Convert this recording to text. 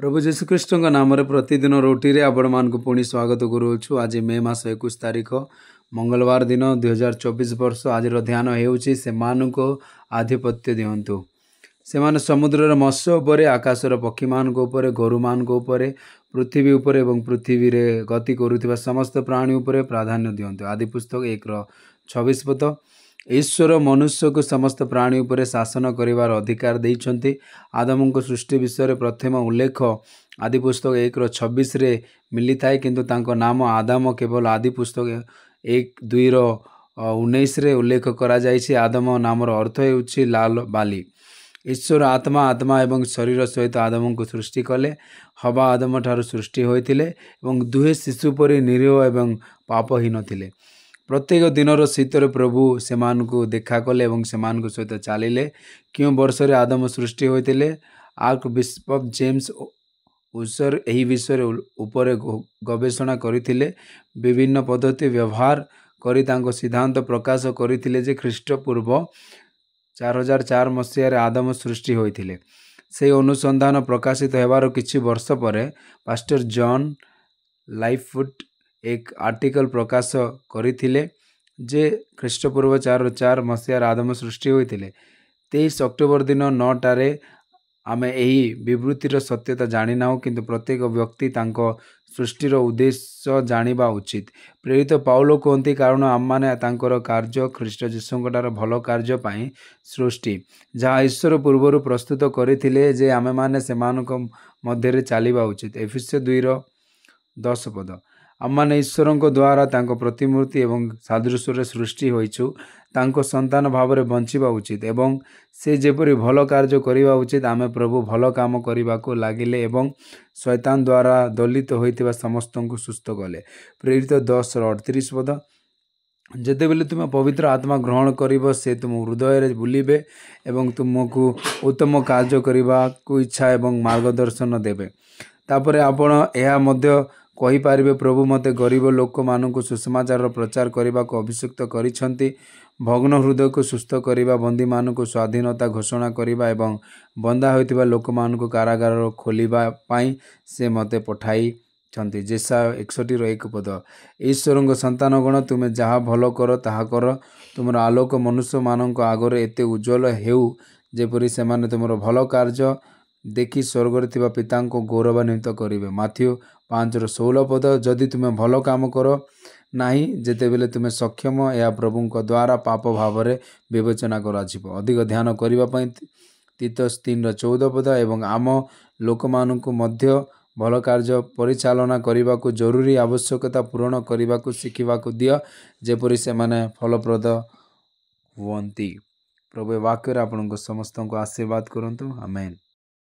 प्रभु जीशुख्रीष्ट नाम प्रतिदिन रोटी आपण मान पुणी स्वागत करुछु। आज मे मास 21 तारीख मंगलवार दिन 2024 वर्ष। आज ध्यान होउछि से मानको आधिपत्य दियंतु। से माने समुद्रर मत्स्य उपरे, आकाशर पक्षी मान उपरे, गोरु मान उपरे, पृथ्वी उपरे एवं पृथ्वी रे गति करुथिबा समस्त प्राणी उपरे प्राधान्य दियंतु। आदि पुस्तक 1:26 पद। ईश्वर मनुष्य को समस्त प्राणी उपरे शासन करिवार अधिकार देइछन्ति। आदम को सृष्टि विषय प्रथम उल्लेख आदि पुस्तक 1:26 रे मिली थाए, किंतु तांको नाम आदम केवल आदि पुस्तक 1:2:19 रे उल्लेख करा जाइछि। आदम नामर अर्थ हेउछि लाल बाली। ईश्वर आत्मा आत्मा एवं शरीर सहित आदम को सृष्टि कले। हवा आदम ठारू सृष्टि होइतिले एवं दुहे शिशु परि निरीह एवं पापहीन थिले। प्रत्येक दिनर शीतर प्रभु सेमान को देखा कले एवं सेमान को सहित चलिले। क्यों वर्ष रे आदम सृष्टि होइतिले? आर्क बिशप जेम्स उसर एही विषय उपरे गवेषणा करिथिले। विभिन्न पद्धति व्यवहार करी तांको सिद्धांत प्रकाश करिथिले जे ख्रीष्ट पूर्व 4004 मसीह रे आदम सृष्टि होइथिले। से अनुसंधान प्रकाशित हेबार किछि वर्ष परे पास्टर जॉन लाइफवुड एक आर्टिकल प्रकाश करिथिले जे ख्रीष्टपूर्व 4004 मसीह आदम सृष्टि होइथिले। 23 अक्टोबर दिन 9 टारे आमे एही विवृत्तिर सत्यता जानि नाउ, किंतु प्रत्येक व्यक्ति तांको सृष्टिर उद्देश्य जानिबा उचित। प्रेरित पाउलो कहंती कारण आम्माने तांकर कार्य ख्रीष्ट जीशुंकटार भल कार्य पई सृष्टि, जहाँ ईश्वर पूर्वरु प्रस्तुत करिथिले जे आमे माने सेमानक मध्यरे चालिबा उचित। एफिसियो 2:10 पद। आम्माने ईश्वरंक द्वारा तांको प्रतिमूर्ति एवं सादृश्य सृष्टि होइछु, तांको संतान भावरे बंचिबा उचित एवं से जेपरि भल कार्य करिबा उचित। आमे प्रभु भल काम करिबाको लागिले एवं शैतान द्वारा दलित होइतिबा समस्तंकु सुस्थ कले। प्रेरित 10:38 पद। जेतेबेले तुम पवित्र आत्मा ग्रहण करिबो, से तुम हृदय रे बुलिबे एवं तुमको उत्तम कार्य करिबाको इच्छा एवं मार्गदर्शन देबे। तापरे आपण एहा मध्य कहि पारिबे, प्रभु मते गरीब लोक मानकु सुसमाचार प्रचार करने को अभिषिक्त करिसंति। भग्न हृदय को सुस्थ करिबा, बंदी मानकु स्वाधीनता घोषणा करिबा एवं बंदा होइतिबा लोक मानकु कारागार खोलिबा पाई से मते पठाई छंती। जेसाया 61:1 पद। ईश्वरंक संतानगण, तुमे जहा भल कर ताहा कर। तुमर आलोक मनुष्य मानक आगरे एते उज्जवल हेउ जेपरि सेमाने तुमर भल कार्य देखि स्वर्ग थिबा पिता को गौरवान्वित करिवे। माथ्यू 5:16 पद। जदि तुमे भल काम कर नाही, जेतेबेले तुमे सक्षम, या प्रभुंक द्वारा पाप भावरे विवेचना कराजिबो। अधिक ध्यान करिबा पई तीतस 3:14 पद। एवं आम लोक मानकु मध्य भल कार्य परिचालना करिबाकु जरूरी आवश्यकता पूर्ण करिबाकु शिखिबाकु दियो, जेपरि सेमाने फलप्रद हुअन्ति। प्रभु वाक्य आपनको समस्तको आशीर्वाद करंतु। आमेन।